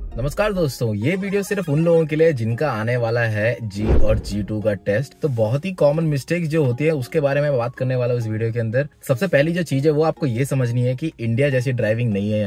नमस्कार दोस्तों, ये वीडियो सिर्फ उन लोगों के लिए जिनका आने वाला है जी और G2 का टेस्ट। तो बहुत ही कॉमन मिस्टेक्स जो होती है उसके बारे में बात करने वाला हूँ इस वीडियो के अंदर। सबसे पहली जो चीज है वो आपको ये समझनी है कि इंडिया जैसी ड्राइविंग नहीं है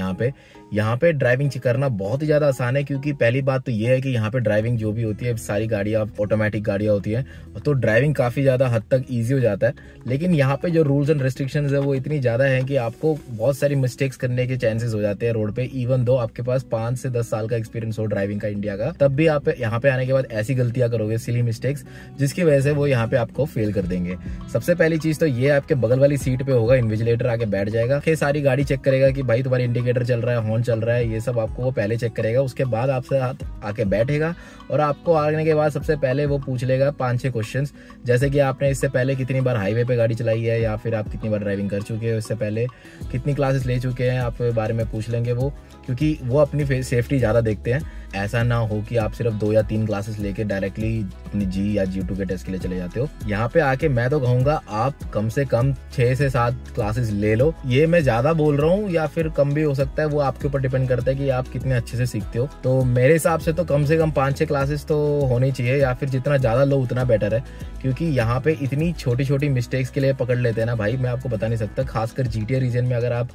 यहाँ पे ड्राइविंग करना बहुत ही ज्यादा आसान है। क्योंकि पहली बात तो ये है कि यहाँ पे ड्राइविंग जो भी होती है सारी गाड़ियां ऑटोमेटिक गाड़ियां होती है, तो ड्राइविंग काफी ज्यादा हद तक ईजी हो जाता है। लेकिन यहाँ पे जो रूल्स एंड रेस्ट्रिक्शंस है वो इतनी ज्यादा है कि आपको बहुत सारी मिस्टेक्स करने के चांसेस हो जाते हैं रोड पे। इवन दो आपके पास 5 से 10 साल का एक्सपीरियंस हो ड्राइविंग का इंडिया का, तब भी आप यहाँ पे आने के बाद ऐसी गलतियां करोगे, सिली मिस्टेक्स, जिसकी वजह से वो यहाँ पे आपको फेल कर देंगे। सबसे पहली चीज तो ये आपके बगल वाली सीट पे होगा इन्विजिलेटर आके बैठ जाएगा। फिर सारी गाड़ी चेक करेगा कि भाई तुम्हारी इंडिकेटर चल रहा है, हॉर्न चल रहा है, ये सब आपको वो पहले चेक करेगा। उसके बाद आपसे आके बैठेगा और आपको आने के बाद सबसे पहले वो पूछ लेगा 5-6 क्वेश्चंस, जैसे कि आपने इससे पहले कितनी बार हाईवे पे गाड़ी चलाई है, या फिर आप कितनी बार ड्राइविंग कर चुके हो, इससे पहले कितनी क्लासेस ले चुके हैं, आपके बारे में पूछ लेंगे वो, क्योंकि वो अपनी सेफ्टी ज्यादा देखते हैं। ऐसा ना हो कि आप सिर्फ 2 या 3 क्लासेस लेके डायरेक्टली अपनी जी या G2 के टेस्ट के लिए चले जाते हो। यहाँ पे आके मैं तो कहूंगा आप कम से कम 6 से 7 क्लासेस ले लो। ये मैं ज्यादा बोल रहा हूँ या फिर कम भी हो सकता है, वो आपके ऊपर डिपेंड करता है कि आप कितने अच्छे से सीखते हो। तो मेरे हिसाब से तो कम 5-6 क्लासेस तो होनी चाहिए, या फिर जितना ज्यादा लो उतना बेटर है। क्योंकि यहाँ पे इतनी छोटी छोटी मिस्टेक्स के लिए पकड़ लेते हैं ना भाई, मैं आपको बता नहीं सकता। खासकर GTA रीजन में अगर आप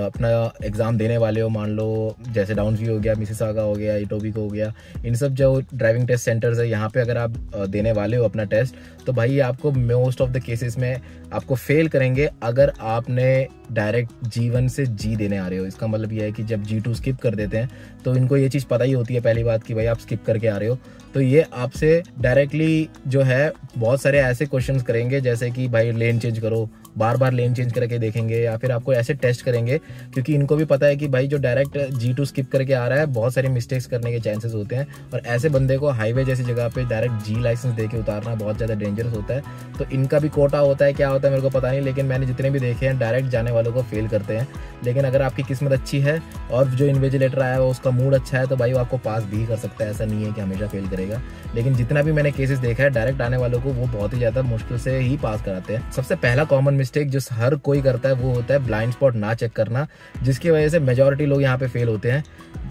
अपना एग्जाम देने वाले हो, मान लो जैसे डाउनव्यू हो गया, मिसिसागा हो गया, इटोबिको हो गया, इन सब जो ड्राइविंग टेस्ट सेंटर्स है यहाँ पे अगर आप देने वाले हो अपना टेस्ट, तो भाई आपको मोस्ट ऑफ द केसेस में आपको फेल करेंगे अगर आपने डायरेक्ट G1 से G देने आ रहे हो। इसका मतलब ये है कि जब G2 स्किप कर देते हैं तो इनको ये चीज़ पता ही होती है पहली बात कि भाई आप स्किप करके आ रहे हो, तो ये आपसे डायरेक्टली जो है बहुत सारे ऐसे क्वेश्चंस करेंगे, जैसे कि भाई लेन चेंज करो, बार बार लेन चेंज करके देखेंगे, या फिर आपको ऐसे टेस्ट करेंगे। क्योंकि इनको भी पता है कि भाई जो डायरेक्ट G2 स्किप करके आ रहा है बहुत सारी मिस्टेक्स करने के चांसेस होते हैं, और ऐसे बंदे को हाईवे जैसी जगह पे डायरेक्ट G लाइसेंस दे के उतारना बहुत ज़्यादा डेंजरस होता है। तो इनका भी कोटा होता है, क्या होता है मेरे को पता नहीं, लेकिन मैंने जितने भी देखे हैं डायरेक्ट जाने वालों को फेल करते हैं। लेकिन अगर आपकी किस्मत अच्छी है और जो इन्विजिलेटर आया है उसका मूड अच्छा है, तो भाई वो आपको पास भी कर सकता है। ऐसा नहीं है कि हमेशा फेल करेगा। लेकिन जितना भी मैंने केसेस देखा है डायरेक्ट आने वालों को वो बहुत ही ज़्यादा मुश्किल से ही पास कराते हैं। सबसे पहला कॉमन मिस्टेक जो हर कोई करता है वो होता है ब्लाइंड स्पॉट ना चेक करना, जिसकी वजह से मेजॉरिटी लोग यहाँ पे फेल होते हैं।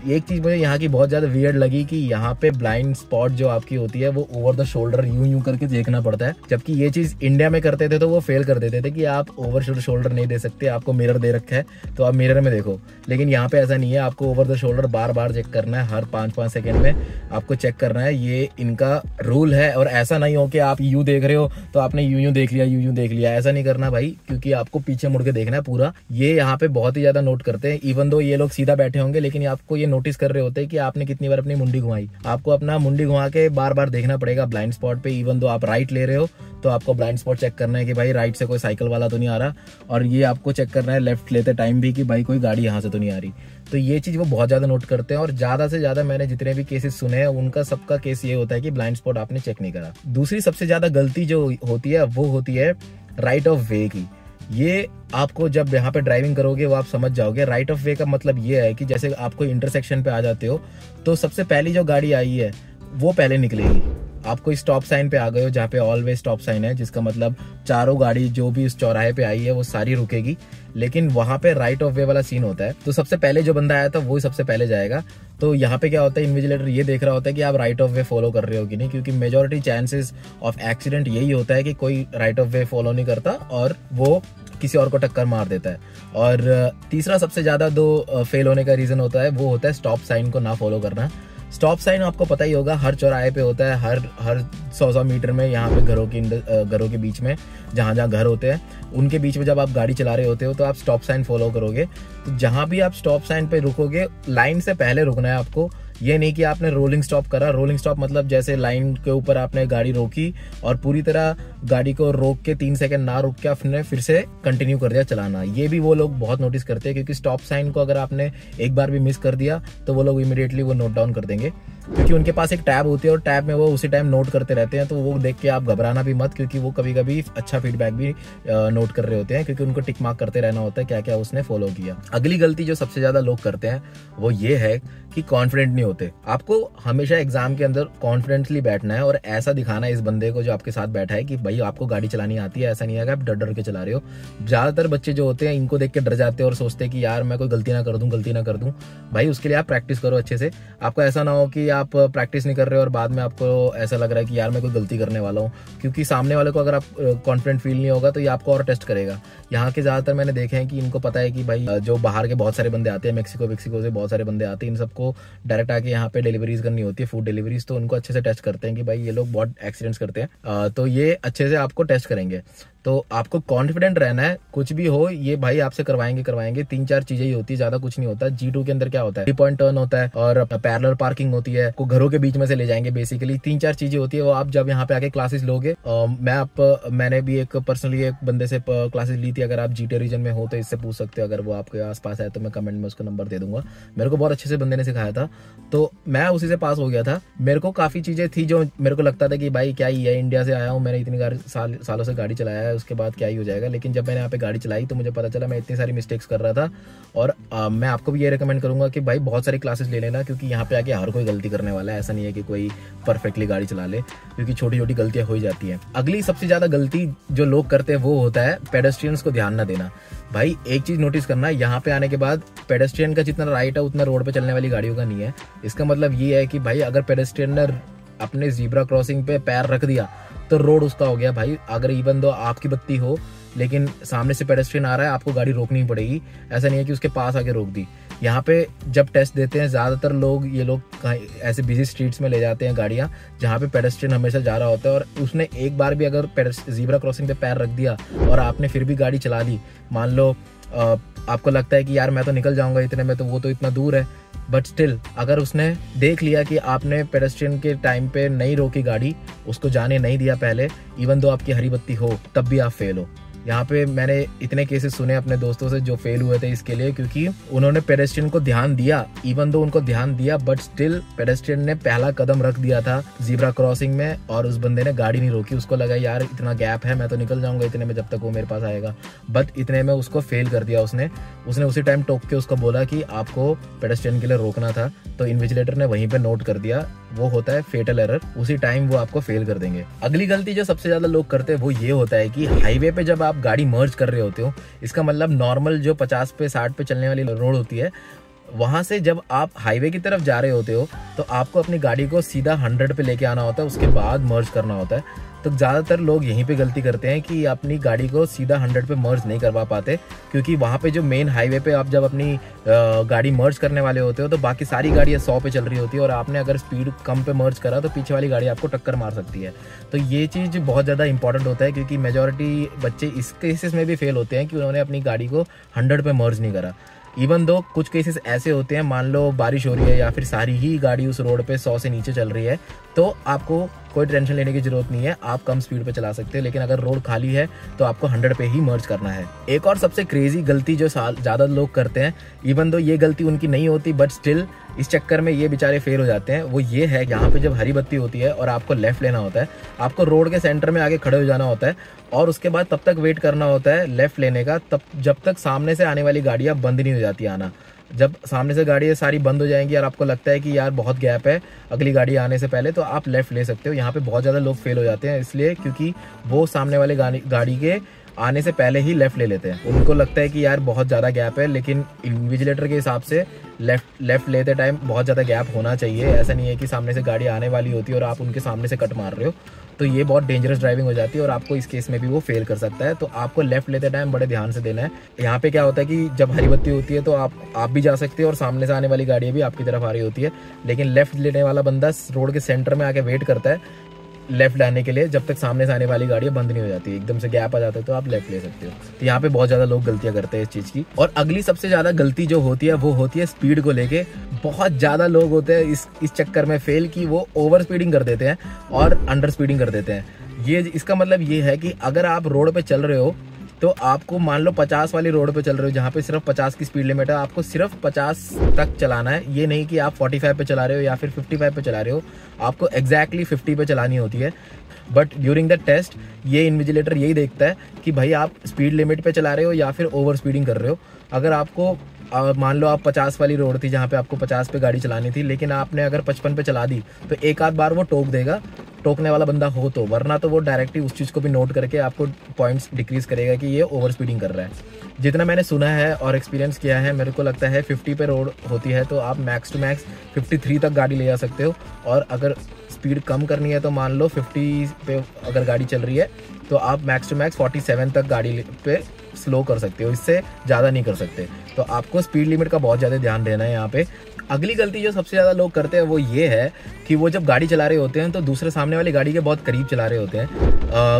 एक चीज मुझे यहाँ की बहुत ज्यादा वियर्ड लगी कि यहाँ पे ब्लाइंड स्पॉट जो आपकी होती है वो ओवर द शोल्डर यूं करके देखना पड़ता है। जबकि ये चीज इंडिया में करते थे तो वो फेल कर देते थे कि आप ओवर शोल्डर नहीं दे सकते, आपको मिरर दे रखा है तो आप मिरर में देखो। लेकिन यहाँ पे ऐसा नहीं है, आपको ओवर द शोल्डर बार बार चेक करना है, हर 5-5 सेकंड में आपको चेक करना है। ये इनका रूल है। और ऐसा नहीं हो कि आप यूं देख रहे हो तो आपने यूं देख लिया, यूं देख लिया, ऐसा नहीं करना भाई, क्योंकि आपको पीछे मुड़ के देखना है पूरा। ये यहाँ पे बहुत ही ज्यादा नोट करते हैं। इवन दो ये लोग सीधा बैठे होंगे लेकिन आपको ये नोटिस कर रहे होते हैं कि आपने कितनी बार अपनी मुंडी घुमाई। आपको अपना मुंडी घुमा के बार बार देखना पड़ेगा ब्लाइंड स्पॉट पे। इवन दो आप राइट ले रहे हो तो आपको ब्लाइंड स्पॉट चेक करना है कि भाई राइट से कोई साइकिल वाला तो नहीं आ रहा, और ये आपको चेक करना है लेफ्ट लेते टाइम भी कि भाई कोई गाड़ी यहाँ से तो नहीं आ रही। तो ये चीज वो बहुत ज्यादा नोट करते हैं। और ज्यादा से ज्यादा मैंने जितने भी केसेस सुने हैं उनका सबका केस ये होता है कि ब्लाइंड स्पॉट आपने चेक नहीं करा। दूसरी सबसे ज्यादा गलती जो होती है वो होती है राइट ऑफ वे की। ये आपको जब यहाँ पे ड्राइविंग करोगे वो आप समझ जाओगे। राइट ऑफ वे का मतलब ये है कि जैसे आपको इंटरसेक्शन पे आ जाते हो तो सबसे पहली जो गाड़ी आई है वो पहले निकलेगी। आपको स्टॉप साइन पे आ गए हो जहाँ पे ऑलवेज स्टॉप साइन है, जिसका मतलब चारों गाड़ी जो भी इस चौराहे पे आई है वो सारी रुकेगी। लेकिन वहां पे राइट ऑफ वे वाला सीन होता है, तो सबसे पहले जो बंदा आया था वो सबसे पहले जाएगा। तो यहाँ पे क्या होता है, इन्विजिलेटर ये देख रहा होता है कि आप राइट ऑफ वे फॉलो कर रहे हो कि नहीं, क्योंकि मेजोरिटी चांसेस ऑफ एक्सीडेंट यही होता है कि कोई राइट ऑफ वे फॉलो नहीं करता और वो किसी और को टक्कर मार देता है। और तीसरा सबसे ज्यादा फेल होने का रीजन होता है वो होता है स्टॉप साइन को ना फॉलो करना। स्टॉप साइन आपको पता ही होगा हर चौराहे पे होता है, हर 100 मीटर में। यहाँ पे घरों के बीच में जहाँ घर होते हैं उनके बीच में जब आप गाड़ी चला रहे होते हो तो आप स्टॉप साइन फॉलो करोगे। तो जहां भी आप स्टॉप साइन पे रुकोगे लाइन से पहले रुकना है आपको। ये नहीं कि आपने रोलिंग स्टॉप करा। रोलिंग स्टॉप मतलब जैसे लाइन के ऊपर आपने गाड़ी रोकी और पूरी तरह गाड़ी को रोक के 3 सेकंड ना रुक के आपने फिर से कंटिन्यू कर दिया चलाना। ये भी वो लोग बहुत नोटिस करते हैं, क्योंकि स्टॉप साइन को अगर आपने एक बार भी मिस कर दिया तो वो लोग इमीडिएटली वो नोट डाउन कर देंगे, क्योंकि उनके पास एक टैब होती है और टैब में वो उसी टाइम नोट करते रहते हैं। तो वो देख के आप घबराना भी मत, क्योंकि वो कभी कभी अच्छा फीडबैक भी नोट कर रहे होते हैं, क्योंकि उनको टिक मार्क करते रहना होता है क्या क्या उसने फॉलो किया। अगली गलती जो सबसे ज्यादा लोग करते हैं वो ये है कि कॉन्फिडेंट नहीं होते। आपको हमेशा एग्जाम के अंदर कॉन्फिडेंटली बैठना है और ऐसा दिखाना है इस बंदे को जो आपके साथ बैठा है कि भाई आपको गाड़ी चलानी आती है। ऐसा नहीं है कि आप डर डर के चला रहे हो। ज्यादातर बच्चे जो होते हैं इनको देख के डर जाते हैं और सोचते हैं कि यार मैं कोई गलती ना कर दूं। भाई उसके लिए आप प्रैक्टिस करो अच्छे से। आपको ऐसा ना हो कि आप प्रैक्टिस नहीं कर रहे हो और बाद में आपको ऐसा लग रहा है कि यार मैं कोई गलती करने वाला हूँ, क्योंकि सामने वाले को अगर आप कॉन्फिडेंट फील नहीं होगा तो ये आपको और टेस्ट करेगा। यहाँ के ज्यादातर मैंने देखे हैं कि इनको पता है कि भाई जो बाहर के बहुत सारे बंदे आते हैं, मेक्सिको से बहुत सारे बंदे आते हैं, इन सबको डायरेक्ट आके यहाँ पे डिलीवरीज करनी होती है, फूड डिलीवरीज। तो उनको अच्छे से टेस्ट करते हैं कि भाई ये लोग बहुत एक्सीडेंट्स करते हैं, तो ये अच्छे से आपको टेस्ट करेंगे। तो आपको कॉन्फिडेंट रहना है, कुछ भी हो ये भाई आपसे करवाएंगे। 3-4 चीजें ही होती है, ज्यादा कुछ नहीं होता। G2 के अंदर क्या होता है, 3 पॉइंट टर्न होता है और पैरेलल पार्किंग होती है, को घरों के बीच में से ले जाएंगे। बेसिकली 3-4 चीजें होती है, वो आप जब यहाँ पे आके क्लासेस लोगे। मैंने भी एक पर्सनली एक बंदे से क्लासेस ली थी। अगर आप GTA रीजन में हो तो इससे पूछ सकते हो, अगर वो आपके आसपास है तो मैं कमेंट में उसका नंबर दे दूंगा। मेरे को बहुत अच्छे से बंदे ने सिखाया था, तो मैं उसी से पास हो गया था। मेरे को काफी चीजें थी जो मेरे को लगता था कि भाई क्या ही है, इंडिया से आया हूँ, मैंने इतनी सालों से गाड़ी चलाया है, उसके बाद क्या ही हो जाएगा। लेकिन जब मैंने यहाँ पे गाड़ी चलाई तो मुझे पता चला मैं इतनी सारी मिस्टेक्स कर रहा था। और मैं आपको भी ये रिकमेंड करूंगा कि भाई बहुत सारी क्लासेस ले लेना, क्योंकि यहाँ पे आके हर कोई गलती करने वाला है। ऐसा नहीं है कि कोई परफेक्टली गाड़ी चला ले, क्योंकि छोटी छोटी गलतियां हो ही जाती हैं। अगली सबसे ज्यादा गलती जो लोग करते हैं वो होता है पेडेस्ट्रियंस को ध्यान ना देना। भाई एक चीज नोटिस करना, यहाँ पे आने के बाद पेडेस्ट्रियन का जितना राइट है उतना रोड पे चलने वाली गाड़ियों का नहीं है। इसका मतलब ये है कि भाई अगर पेडेस्ट्रियन ने अपने ज़ीब्रा क्रॉसिंग पे पैर रख दिया तो रोड उसका हो गया। भाई अगर इवन दो आपकी बत्ती हो लेकिन सामने से पेडेस्ट्रियन आ रहा है, आपको गाड़ी रोकनी पड़ेगी। ऐसा नहीं है कि उसके पास आके रोक दी। यहाँ पे जब टेस्ट देते हैं ज्यादातर लोग ऐसे बिजी स्ट्रीट्स में ले जाते हैं गाड़ियां जहाँ पे पेडेस्ट्रियन हमेशा जा रहा होता है, और उसने एक बार भी अगर ज़ीब्रा क्रॉसिंग पे पैर रख दिया और आपने फिर भी गाड़ी चला ली, मान लो आपको लगता है कि यार मैं तो निकल जाऊंगा इतने में, तो वो तो इतना दूर है, बट स्टिल अगर उसने देख लिया कि आपने पेडेस्ट्रियन के टाइम पे नहीं रोकी गाड़ी, उसको जाने नहीं दिया पहले, इवन दो आपकी हरी बत्ती हो, तब भी आप फेल हो। यहाँ पे मैंने इतने केसेस सुने अपने दोस्तों से जो फेल हुए थे इसके लिए, क्योंकि उन्होंने पेडेस्ट्रियन को ध्यान दिया, इवन दो उनको ध्यान दिया, बट स्टिल पेडेस्ट्रियन ने पहला कदम रख दिया था ज़ीब्रा क्रॉसिंग में और उस बंदे ने गाड़ी नहीं रोकी। उसको लगा यार इतना गैप है, मैं तो निकल जाऊंगा इतने में जब तक वो मेरे पास आएगा, बट इतने में उसको फेल कर दिया उसने उसी टाइम टोक के उसको बोला कि आपको पेडेस्ट्रियन के लिए रोकना था, तो इन्विजिलेटर ने वहीं पे नोट कर दिया। वो होता है फेटल एरर, उसी टाइम वो आपको फेल कर देंगे। अगली गलती जो सबसे ज्यादा लोग करते हैं वो ये होता है कि हाईवे पे जब आप गाड़ी मर्ज कर रहे होते हो, इसका मतलब नॉर्मल जो 50 पे 60 पे चलने वाली रोड होती है, वहां से जब आप हाईवे की तरफ जा रहे होते हो तो आपको अपनी गाड़ी को सीधा 100 पे लेके आना होता है, उसके बाद मर्ज करना होता है। तो ज्यादातर लोग यहीं पे गलती करते हैं कि अपनी गाड़ी को सीधा 100 पे मर्ज नहीं करवा पाते, क्योंकि वहां पे जो मेन हाईवे पे आप जब अपनी गाड़ी मर्ज करने वाले होते हो तो बाकी सारी गाड़ियां 100 पे चल रही होती है, और आपने अगर स्पीड कम पे मर्ज करा तो पीछे वाली गाड़ी आपको टक्कर मार सकती है। तो ये चीज बहुत ज्यादा इंपॉर्टेंट होता है, क्योंकि मेजोरिटी बच्चे इस केसेस में भी फेल होते हैं कि उन्होंने अपनी गाड़ी को 100 पे मर्ज नहीं करा। इवन दो कुछ केसेस ऐसे होते हैं, मान लो बारिश हो रही है या फिर सारी ही गाड़ी उस रोड पे 100 से नीचे चल रही है, तो आपको कोई टेंशन लेने की जरूरत नहीं है, आप कम स्पीड पे चला सकते हो। लेकिन अगर रोड खाली है तो आपको 100 पे ही मर्ज करना है। एक और सबसे क्रेजी गलती जो ज्यादा लोग करते हैं, इवन दो ये गलती उनकी नहीं होती, बट स्टिल इस चक्कर में ये बेचारे फेल हो जाते हैं, वो ये है यहाँ पे जब हरी बत्ती होती है और आपको लेफ्ट लेना होता है, आपको रोड के सेंटर में आगे खड़े हो जाना होता है और उसके बाद तब तक वेट करना होता है लेफ्ट लेने का, तब जब तक सामने से आने वाली गाड़ियां बंद नहीं हो जाती आना। जब सामने से गाड़ियां सारी बंद हो जाएंगी और आपको लगता है कि यार बहुत गैप है अगली गाड़ी आने से पहले, तो आप लेफ्ट ले सकते हो। यहाँ पे बहुत ज्यादा लोग फेल हो जाते हैं इसलिए क्योंकि वो सामने वाले गाड़ी के आने से पहले ही लेफ्ट ले लेते हैं। उनको लगता है कि यार बहुत ज्यादा गैप है, लेकिन इन्विजिलेटर के हिसाब से लेफ्ट लेते टाइम बहुत ज्यादा गैप होना चाहिए। ऐसा नहीं है कि सामने से गाड़ी आने वाली होती है और आप उनके सामने से कट मार रहे हो, तो ये बहुत डेंजरस ड्राइविंग हो जाती है और आपको इस केस में भी वो फेल कर सकता है। तो आपको लेफ्ट लेते टाइम बड़े ध्यान से देना है। यहाँ पे क्या होता है कि जब हरी बत्ती होती है तो आप भी जा सकते हो और सामने से आने वाली गाड़ी भी आपकी तरफ आ रही होती है, लेकिन लेफ्ट लेने वाला बंदा रोड के सेंटर में आके वेट करता है लेफ्ट लाने के लिए, जब तक सामने से आने वाली गाड़ियां बंद नहीं हो जाती, एकदम से गैप आ जाता है तो आप लेफ्ट ले सकते हो। तो यहाँ पे बहुत ज्यादा लोग गलतियां करते हैं इस चीज की। और अगली सबसे ज्यादा गलती जो होती है वो होती है स्पीड को लेके। बहुत ज्यादा लोग होते हैं इस चक्कर में फेल कि वो ओवर स्पीडिंग कर देते हैं और अंडर स्पीडिंग कर देते हैं। ये इसका मतलब ये है कि अगर आप रोड पे चल रहे हो तो आपको मान लो 50 वाली रोड पे चल रहे हो जहाँ पे सिर्फ 50 की स्पीड लिमिट है, आपको सिर्फ 50 तक चलाना है। ये नहीं कि आप 45 पे चला रहे हो या फिर 55 पे चला रहे हो, आपको एग्जैक्टली 50 पे चलानी होती है। बट ड्यूरिंग द टेस्ट ये इन्विजिलेटर यही देखता है कि भाई आप स्पीड लिमिट पे चला रहे हो या फिर ओवर स्पीडिंग कर रहे हो। अगर आपको मान लो आप 50 वाली रोड थी जहाँ पे आपको 50 पे गाड़ी चलानी थी, लेकिन आपने अगर 55 पे चला दी तो एक आध बार वो टोक देगा, टोकने वाला बंदा हो तो, वरना तो वो डायरेक्टली उस चीज़ को भी नोट करके आपको पॉइंट्स डिक्रीज करेगा कि ये ओवर स्पीडिंग कर रहा है। जितना मैंने सुना है और एक्सपीरियंस किया है, मेरे को लगता है 50 पे रोड होती है तो आप मैक्स टू मैक्स 53 तक गाड़ी ले जा सकते हो, और अगर स्पीड कम करनी है तो मान लो 50 पे अगर गाड़ी चल रही है तो आप मैक्स टू मैक्स 47 तक गाड़ी पे स्लो कर सकते हो, इससे ज़्यादा नहीं कर सकते। तो आपको स्पीड लिमिट का बहुत ज़्यादा ध्यान देना है यहाँ पे। अगली गलती जो सबसे ज़्यादा लोग करते हैं वो ये है कि वो जब गाड़ी चला रहे होते हैं तो दूसरे सामने वाली गाड़ी के बहुत करीब चला रहे होते हैं,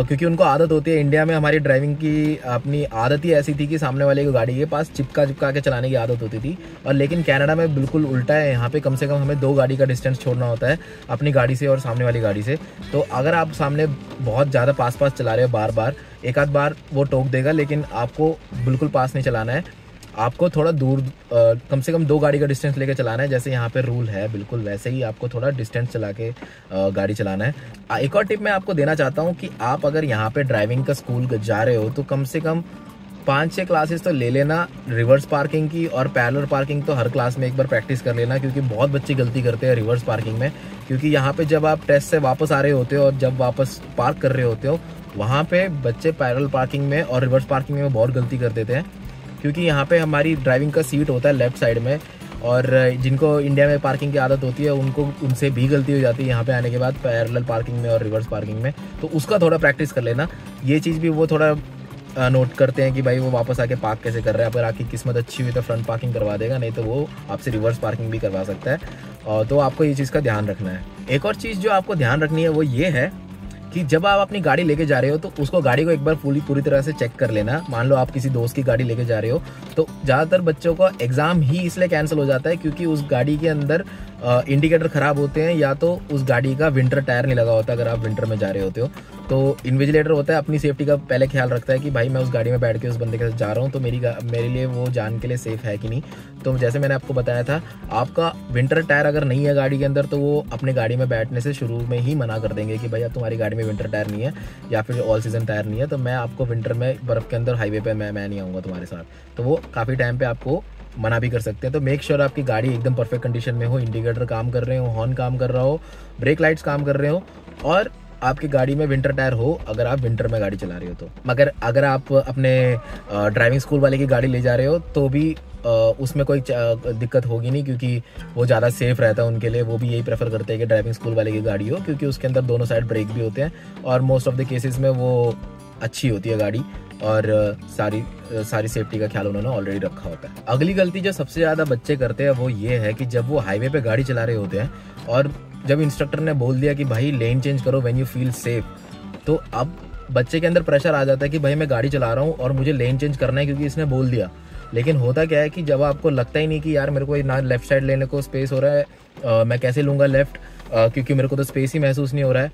क्योंकि उनको आदत होती है। इंडिया में हमारी ड्राइविंग की अपनी आदत ही ऐसी थी कि सामने वाले को गाड़ी के पास चिपका के चलाने की आदत होती थी, और लेकिन कनाडा में बिल्कुल उल्टा है। यहाँ पे कम से कम हमें 2 गाड़ी का डिस्टेंस छोड़ना होता है, अपनी गाड़ी से और सामने वाली गाड़ी से। तो अगर आप सामने बहुत ज़्यादा पास चला रहे हो, बार बार एक आध बार वो टोक देगा, लेकिन आपको बिल्कुल पास नहीं चलाना है, आपको थोड़ा दूर कम से कम 2 गाड़ी का डिस्टेंस लेके चलाना है। जैसे यहाँ पे रूल है बिल्कुल वैसे ही आपको थोड़ा डिस्टेंस चला के गाड़ी चलाना है। एक और टिप मैं आपको देना चाहता हूँ कि आप अगर यहाँ पे ड्राइविंग का स्कूल जा रहे हो तो कम से कम 5-6 क्लासेस तो ले लेना रिवर्स पार्किंग की, और पैरेलल पार्किंग तो हर क्लास में एक बार प्रैक्टिस कर लेना, क्योंकि बहुत बच्चे गलती करते हैं रिवर्स पार्किंग में। क्योंकि यहाँ पे जब आप टेस्ट से वापस आ रहे होते हो और जब वापस पार्क कर रहे होते हो, वहाँ पे बच्चे पैरेलल पार्किंग में और रिवर्स पार्किंग में बहुत गलती कर देते हैं। क्योंकि यहाँ पे हमारी ड्राइविंग का सीट होता है लेफ्ट साइड में, और जिनको इंडिया में पार्किंग की आदत होती है उनसे भी गलती हो जाती है यहाँ पे आने के बाद पैरेलल पार्किंग में और रिवर्स पार्किंग में। तो उसका थोड़ा प्रैक्टिस कर लेना। ये चीज़ भी वो थोड़ा नोट करते हैं कि भाई वो वापस आके पार्क कैसे कर रहे हैं। अगर आपकी किस्मत अच्छी हुई तो फ्रंट पार्किंग करवा देगा, नहीं तो वो आपसे रिवर्स पार्किंग भी करवा सकता है। तो आपको ये चीज़ का ध्यान रखना है। एक और चीज़ जो आपको ध्यान रखनी है वो ये है कि जब आप अपनी गाड़ी लेके जा रहे हो तो उसको गाड़ी को एक बार पूरी तरह से चेक कर लेना। मान लो आप किसी दोस्त की गाड़ी लेके जा रहे हो, तो ज़्यादातर बच्चों का एग्जाम ही इसलिए कैंसिल हो जाता है क्योंकि उस गाड़ी के अंदर इंडिकेटर खराब होते हैं, या तो उस गाड़ी का विंटर टायर नहीं लगा होता अगर आप विंटर में जा रहे होते हो। तो इन्विजिलेटर होता है अपनी सेफ्टी का पहले ख्याल रखता है कि भाई मैं उस गाड़ी में बैठ के उस बंदे के साथ जा रहा हूँ तो मेरे लिए वो जान के लिए सेफ है कि नहीं। तो जैसे मैंने आपको बताया था, आपका विंटर टायर अगर नहीं है गाड़ी के अंदर तो वो अपने गाड़ी में बैठने से शुरू में ही मना कर देंगे कि भाई अब तुम्हारी गाड़ी में विंटर टायर नहीं है या फिर ऑल सीजन टायर नहीं है, तो मैं आपको विंटर में बर्फ़ के अंदर हाईवे पे मैं नहीं आऊँगा तुम्हारे साथ। तो वो काफ़ी टाइम पे आपको मना भी कर सकते हैं। तो मेक श्योर आपकी गाड़ी एकदम परफेक्ट कंडीशन में हो, इंडिकेटर काम कर रहे हो, हॉर्न काम कर रहा हो, ब्रेक लाइट्स काम कर रहे हो, और आपकी गाड़ी में विंटर टायर हो अगर आप विंटर में गाड़ी चला रहे हो तो। मगर अगर आप अपने ड्राइविंग स्कूल वाले की गाड़ी ले जा रहे हो तो भी उसमें कोई दिक्कत होगी नहीं, क्योंकि वो ज़्यादा सेफ रहता है उनके लिए। वो भी यही प्रेफर करते हैं कि ड्राइविंग स्कूल वाले की गाड़ी हो, क्योंकि उसके अंदर दोनों साइड ब्रेक भी होते हैं और मोस्ट ऑफ द केसेस में वो अच्छी होती है गाड़ी, और सारी सेफ्टी का ख्याल उन्होंने ऑलरेडी रखा होता है। अगली गलती जो सबसे ज़्यादा बच्चे करते हैं वो ये है कि जब वो हाईवे पे गाड़ी चला रहे होते हैं और जब इंस्ट्रक्टर ने बोल दिया कि भाई लेन चेंज करो व्हेन यू फील सेफ, तो अब बच्चे के अंदर प्रेशर आ जाता है कि भाई मैं गाड़ी चला रहा हूँ और मुझे लेन चेंज करना है क्योंकि इसने बोल दिया। लेकिन होता क्या है कि जब आपको लगता ही नहीं कि यार मेरे को ना लेफ्ट साइड लेने को स्पेस हो रहा है, मैं कैसे लूँगा लेफ्ट, क्योंकि मेरे को तो स्पेस ही महसूस नहीं हो रहा है,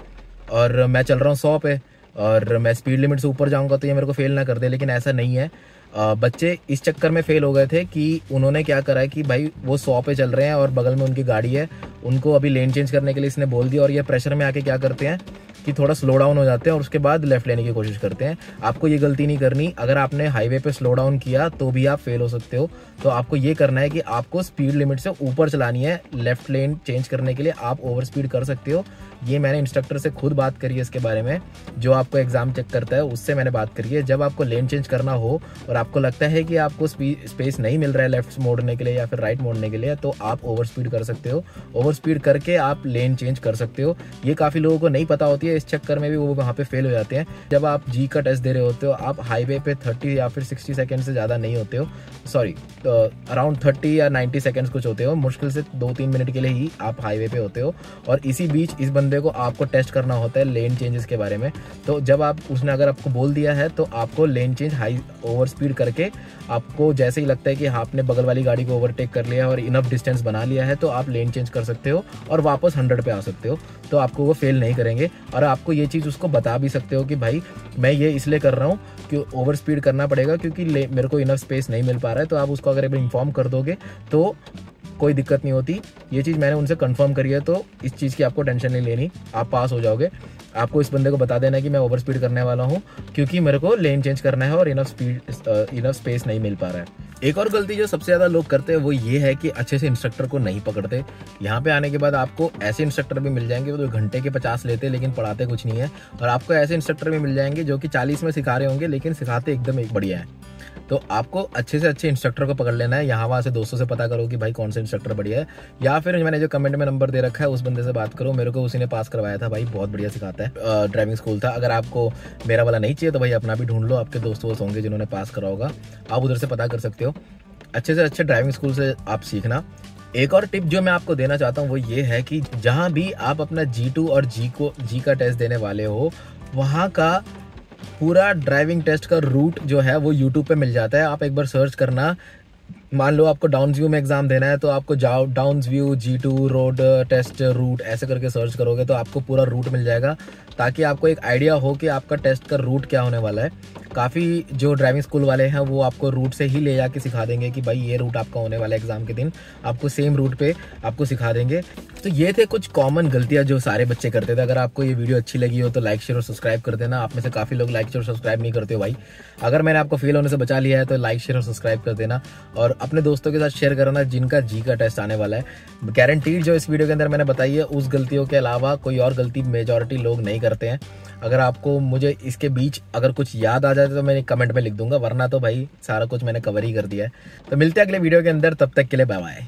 और मैं चल रहा हूँ 100 पे और मैं स्पीड लिमिट से ऊपर जाऊंगा तो ये मेरे को फेल ना कर दे। लेकिन ऐसा नहीं है। बच्चे इस चक्कर में फेल हो गए थे कि उन्होंने क्या करा है कि भाई वो 100 पे चल रहे हैं और बगल में उनकी गाड़ी है, उनको अभी लेन चेंज करने के लिए इसने बोल दिया, और ये प्रेशर में आके क्या करते हैं कि थोड़ा स्लो डाउन हो जाते हैं और उसके बाद लेफ्ट लेने की कोशिश करते हैं। आपको ये गलती नहीं करनी। अगर आपने हाईवे पे स्लो डाउन किया तो भी आप फेल हो सकते हो। तो आपको ये करना है कि आपको स्पीड लिमिट से ऊपर चलानी है। लेफ्ट लेन चेंज करने के लिए आप ओवर स्पीड कर सकते हो। ये मैंने इंस्ट्रक्टर से खुद बात करी है इसके बारे में, जो आपको एग्जाम चेक करता है उससे मैंने बात करी है। जब आपको लेन चेंज करना हो और आपको लगता है कि आपको स्पेस नहीं मिल रहा है लेफ्ट मोड़ने के लिए या फिर राइट मोड़ने के लिए, तो आप ओवर स्पीड कर सकते हो। ओवर स्पीड करके आप लेन चेंज कर सकते हो। ये काफ़ी लोगों को नहीं पता होती है, इस चक्कर में भी वो वहाँ पे फेल हो जाते हैं। जब आप जी का टेस्ट दे रहे होते हो, आप हाईवे पे 30 या फिर 60 सेकेंड से ज़्यादा नहीं होते हो, सॉरी अराउंड 30 या 90 सेकेंड्स कुछ होते हो, मुश्किल से 2-3 मिनट के लिए ही आप हाईवे पे होते हो। और इसी बीच इस बंदे को आपको टेस्ट करना होता है लेन चेंजेस के बारे में। तो जब उसने अगर आपको बोल दिया है तो आपको lane change high over speed करके, आपको जैसे ही लगता है कि आपने बगल वाली गाड़ी को ओवरटेक कर लिया है और इनफ डिस्टेंस बना लिया है, तो आप लेन चेंज कर सकते हो और वापस 100 पे आ सकते हो। तो आपको वो फेल नहीं करेंगे। और आपको ये चीज़ उसको बता भी सकते हो कि भाई मैं ये इसलिए कर रहा हूँ कि ओवर स्पीड करना पड़ेगा क्योंकि मेरे को इनफ स्पेस नहीं मिल पा रहा है। तो आप उसको अगर एक बार इन्फॉर्म कर दोगे तो कोई दिक्कत नहीं होती। ये चीज़ मैंने उनसे कंफर्म करी है, तो इस चीज़ की आपको टेंशन नहीं लेनी, आप पास हो जाओगे। आपको इस बंदे को बता देना है कि मैं ओवर स्पीड करने वाला हूँ क्योंकि मेरे को लेन चेंज करना है और इनफ स्पेस नहीं मिल पा रहा है। एक और गलती जो सबसे ज़्यादा लोग करते हैं वो ये है कि अच्छे से इंस्ट्रक्टर को नहीं पकड़ते। यहाँ पे आने के बाद आपको ऐसे इंस्ट्रक्टर भी मिल जाएंगे जो घंटे के 50 लेते हैं लेकिन पढ़ाते कुछ नहीं है, और आपको ऐसे इंस्ट्रक्टर भी मिल जाएंगे जो कि 40 में सिखा रहे होंगे लेकिन सिखाते एकदम एक बढ़िया है। तो आपको अच्छे से अच्छे इंस्ट्रक्टर को पकड़ लेना है। यहाँ वहाँ से दोस्तों से पता करो कि भाई कौन सा इंस्ट्रक्टर बढ़िया है, या फिर मैंने जो कमेंट में नंबर दे रखा है उस बंदे से बात करो। मेरे को उसी ने पास करवाया था भाई, बहुत बढ़िया सिखाता है, ड्राइविंग स्कूल था। अगर आपको मेरा वाला नहीं चाहिए तो भाई अपना भी ढूंढ लो, आपके दोस्त वोस्त होंगे जिन्होंने पास करा होगा, आप उधर से पता कर सकते हो। अच्छे से अच्छे ड्राइविंग स्कूल से आप सीखना। एक और टिप जो मैं आपको देना चाहता हूँ वो ये है कि जहाँ भी आप अपना G2 और जी का टेस्ट देने वाले हो, वहाँ का पूरा ड्राइविंग टेस्ट का रूट जो है वो यूट्यूब पे मिल जाता है। आप एक बार सर्च करना, मान लो आपको डाउन्स व्यू में एग्जाम देना है तो आपको जाओ Downsview G2 road test route ऐसे करके सर्च करोगे तो आपको पूरा रूट मिल जाएगा, ताकि आपको एक आइडिया हो कि आपका टेस्ट का रूट क्या होने वाला है। काफ़ी जो ड्राइविंग स्कूल वाले हैं वो आपको रूट से ही ले जाके सिखा देंगे कि भाई ये रूट आपका होने वाला है, एग्जाम के दिन आपको सेम रूट पे आपको सिखा देंगे। तो ये थे कुछ कॉमन गलतियां जो सारे बच्चे करते थे। अगर आपको ये वीडियो अच्छी लगी हो तो लाइक शेयर और सब्सक्राइब कर देना। आप में से काफ़ी लोग लाइक शेयर और सब्सक्राइब नहीं करते हो भाई। अगर मैंने आपको फेल होने से बचा लिया है तो लाइक शेयर और सब्सक्राइब कर देना, और अपने दोस्तों के साथ शेयर करना जिनका जी का टेस्ट आने वाला है। गारंटीड जो इस वीडियो के अंदर मैंने बताई है उस गलतियों के अलावा कोई और गलती मेजॉरिटी लोग नहीं करते हैं। अगर आपको मुझे इसके बीच अगर कुछ याद आ जाए तो मैं कमेंट में लिख दूंगा, वरना तो भाई सारा कुछ मैंने कवर ही कर दिया है। तो मिलते हैं अगले वीडियो के अंदर, तब तक के लिए बाय बाय।